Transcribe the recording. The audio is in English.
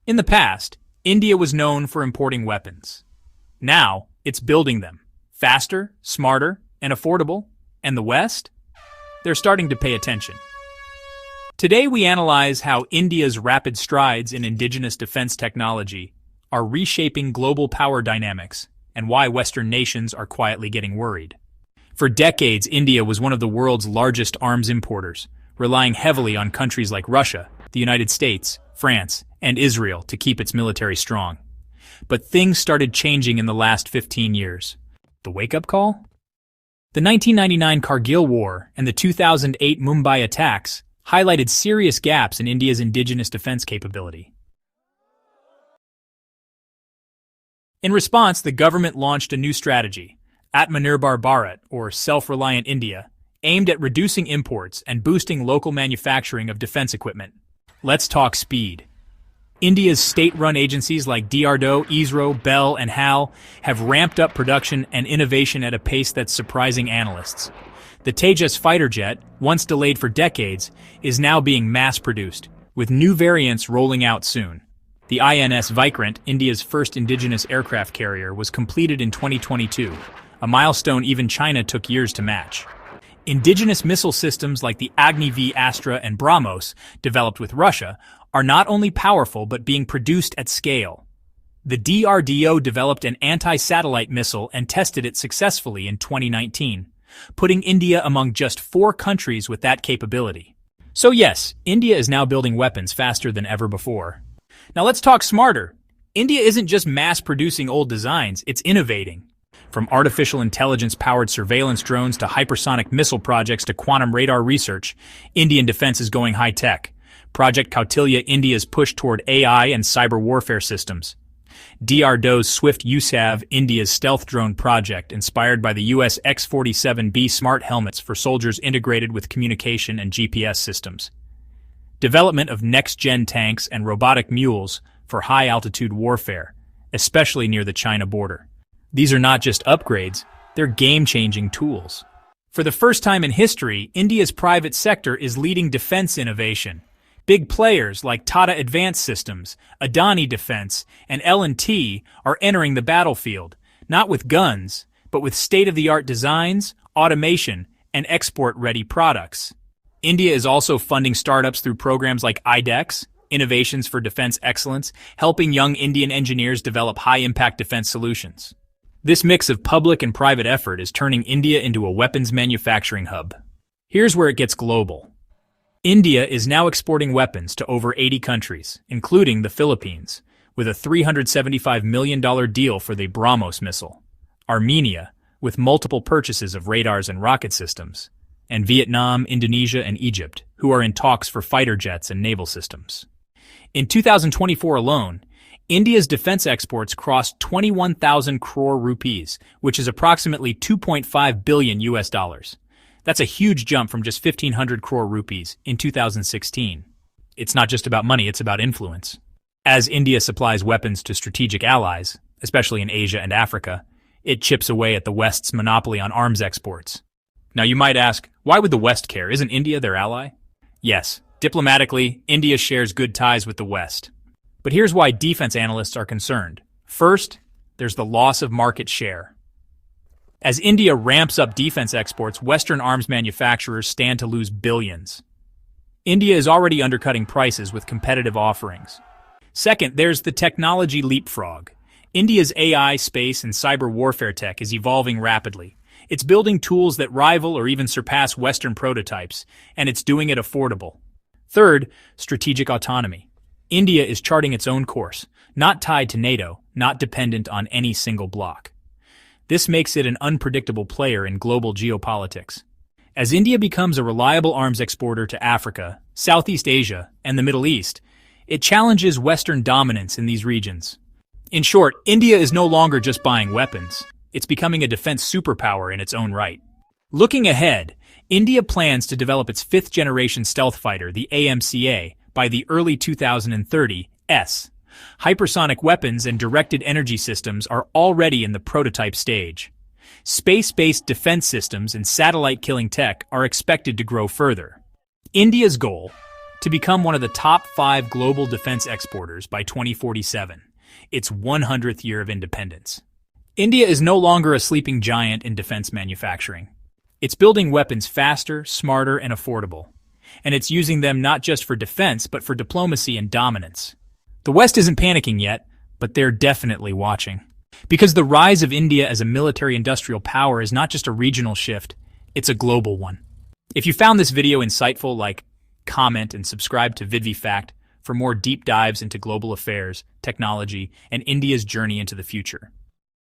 In the past, India was known for importing weapons. Now, it's building them. Faster, smarter, and affordable. And the West? They're starting to pay attention. Today we analyze how India's rapid strides in indigenous defense technology are reshaping global power dynamics and why Western nations are quietly getting worried. For decades, India was one of the world's largest arms importers, relying heavily on countries like Russia, the United States, France, and Israel to keep its military strong. But things started changing in the last 15 years. The wake-up call? The 1999 Kargil War and the 2008 Mumbai attacks highlighted serious gaps in India's indigenous defense capability. In response, the government launched a new strategy, Atmanirbhar Bharat, or Self-Reliant India, aimed at reducing imports and boosting local manufacturing of defense equipment. Let's talk speed. India's state-run agencies like DRDO, ISRO, BEL, and HAL have ramped up production and innovation at a pace that's surprising analysts. The Tejas fighter jet, once delayed for decades, is now being mass-produced, with new variants rolling out soon. The INS Vikrant, India's first indigenous aircraft carrier, was completed in 2022, a milestone even China took years to match. Indigenous missile systems like the Agni V Astra and BrahMos, developed with Russia, are not only powerful but being produced at scale. The DRDO developed an anti-satellite missile and tested it successfully in 2019, putting India among just 4 countries with that capability. So yes, India is now building weapons faster than ever before. Now let's talk smarter. India isn't just mass-producing old designs, it's innovating. From artificial intelligence-powered surveillance drones to hypersonic missile projects to quantum radar research, Indian defense is going high-tech. Project Kautilya, India's push toward AI and cyber warfare systems. DRDO's Swift USAV, India's stealth drone project, inspired by the US X-47B smart helmets for soldiers integrated with communication and GPS systems. Development of next-gen tanks and robotic mules for high-altitude warfare, especially near the China border. These are not just upgrades, they're game-changing tools. For the first time in history, India's private sector is leading defense innovation. Big players like Tata Advanced Systems, Adani Defense, and L&T are entering the battlefield, not with guns, but with state-of-the-art designs, automation, and export-ready products. India is also funding startups through programs like IDEX, Innovations for Defense Excellence, helping young Indian engineers develop high-impact defense solutions. This mix of public and private effort is turning India into a weapons manufacturing hub. Here's where it gets global. India is now exporting weapons to over 80 countries, including the Philippines, with a $375 million deal for the BrahMos missile, Armenia, with multiple purchases of radars and rocket systems, and Vietnam, Indonesia, and Egypt, who are in talks for fighter jets and naval systems. In 2024 alone, India's defense exports crossed 21,000 crore rupees, which is approximately 2.5 billion US dollars. That's a huge jump from just 1,500 crore rupees in 2016. It's not just about money, it's about influence. As India supplies weapons to strategic allies, especially in Asia and Africa, it chips away at the West's monopoly on arms exports. Now you might ask, why would the West care? Isn't India their ally? Yes, diplomatically, India shares good ties with the West. But here's why defense analysts are concerned. First, there's the loss of market share. As India ramps up defense exports, Western arms manufacturers stand to lose billions. India is already undercutting prices with competitive offerings. Second, there's the technology leapfrog. India's AI, space, and cyber warfare tech is evolving rapidly. It's building tools that rival or even surpass Western prototypes, and it's doing it affordable. Third, strategic autonomy. India is charting its own course, not tied to NATO, not dependent on any single bloc. This makes it an unpredictable player in global geopolitics. As India becomes a reliable arms exporter to Africa, Southeast Asia, and the Middle East, it challenges Western dominance in these regions. In short, India is no longer just buying weapons. It's becoming a defense superpower in its own right. Looking ahead, India plans to develop its 5th-generation stealth fighter, the AMCA, by the early 2030s. Hypersonic weapons and directed energy systems are already in the prototype stage. Space-based defense systems and satellite-killing tech are expected to grow further. India's goal? to become one of the top 5 global defense exporters by 2047, its 100th year of independence. India is no longer a sleeping giant in defense manufacturing. It's building weapons faster, smarter, and affordable. And it's using them not just for defense, but for diplomacy and dominance. The West isn't panicking yet, but they're definitely watching. Because the rise of India as a military-industrial power is not just a regional shift, it's a global one. If you found this video insightful, comment, and subscribe to VidVFact for more deep dives into global affairs, technology, and India's journey into the future.